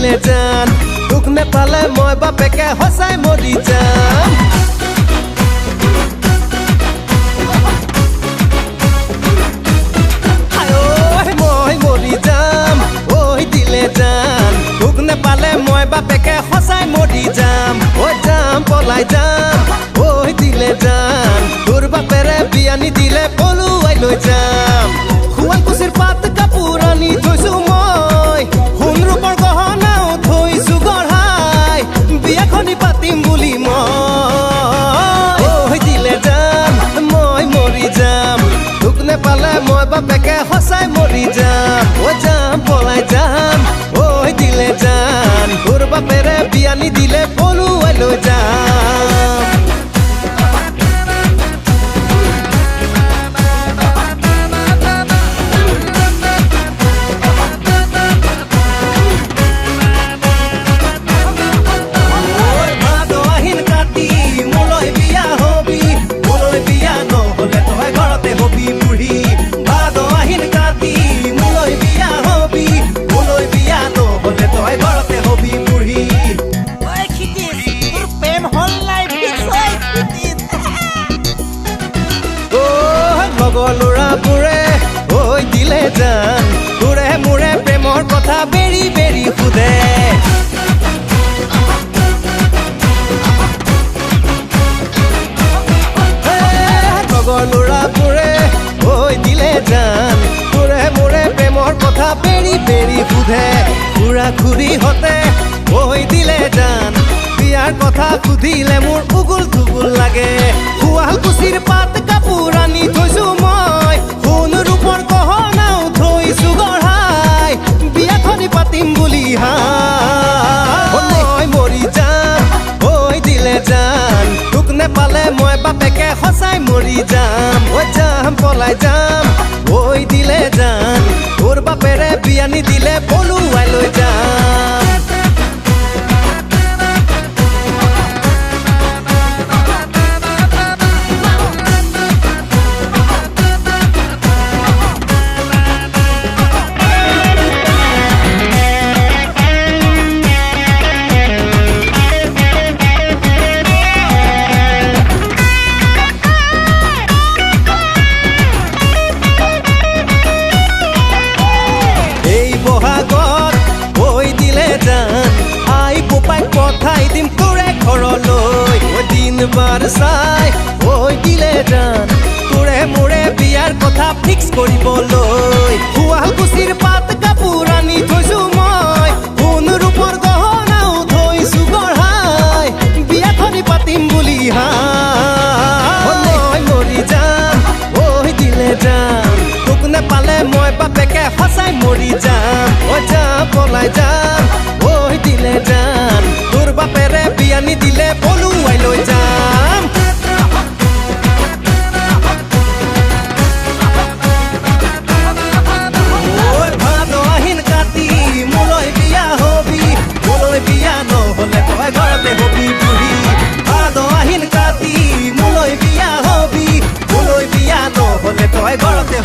দিলে জান তোক নেপালে মই বাপেকে সঁচাই মৰি যাম মই মৰি যাম ঐ দিলে জান তোক নেপালে মই বাপেকে সঁচাই মৰি যাম ঐ যাম পলাই যাম ঐ দিলে জান তোৰ বাপেৰে বিয়া নিদিলে পলুৱাই লৈ যাম শুৱালকুছিৰ পাত কাপোৰ আনি থৈছো মই সোণ ৰূপৰ গহনাও থৈছো গঢ়াই বিয়াখনি পাতিম বুলি মই ঐ দিলে জান মই মৰি যাম তোক নেপালে মই বাপেকে সঁচাই মৰি যাম ঐ যাম পলাই যাম ঐ দিলে জান তোৰ বাপেৰে বিয়া নিদিলে পলুৱাই লৈ যাম ল'ৰাবোৰে ঐ দিলে জান তোৰে মোৰে প্ৰেমৰ কথা বেৰি বেৰি সোধে ল'ৰাবোৰে ঐ দিলে জান তোৰে মোৰে প্ৰেমৰ কথা বেৰি বেৰি সোধে খুৰা খুৰীহঁতে ঐ দিলে জান বিয়াৰ কথা সুধিলে মোৰ উগুল থুগুল লাগে শুৱালকুছিৰ পাত কাপোৰ আনি থৈছো মই সোণ ৰূপৰ গহনাও থৈছো গঢ়াই বিয়াখনি পাতিম বুলি মই মৰি যাম ঐ দিলে জান তোক নেপালে মই বাপেকে সঁচাই মৰি যাম ঐ যাম পলাই যাম ঐ দিলে জান তোৰ বাপেৰে বিয়া নিদিলে পলুৱাই লৈ যাম পঠাই দিম তোৰে ঘৰলৈ দিনবাৰ চাই ঐ দিলে জান তোৰে মোৰে বিয়াৰ কথা ফিক্স কৰিবলৈ শুৱালকুছিৰ পাত কাপোৰ আনি থৈছো মই সোণ ৰূপৰ গহনাও থৈছো গঢ়াই বিয়াখনি পাতিম বুলি মই মৰি যাম ঐ দিলে জান তোক নেপালে মই বাপেকে সঁচাই মৰি যাম ঐ যাম পলাই যাম ঐ দিলে জান তোৰ বাপেৰে বিয়া নিদিলে পলুৱাই লৈ যাম ভাদ আহিন কাতি মোলৈ বিয়া হবি মোলৈ বিয়া নহ'লে তই ঘৰতে হবি বুঢ়ী ভাদ আহিন কাতি মোলৈ বিয়া হবি মোলৈ বিয়া নহ'লে তই ঘৰতে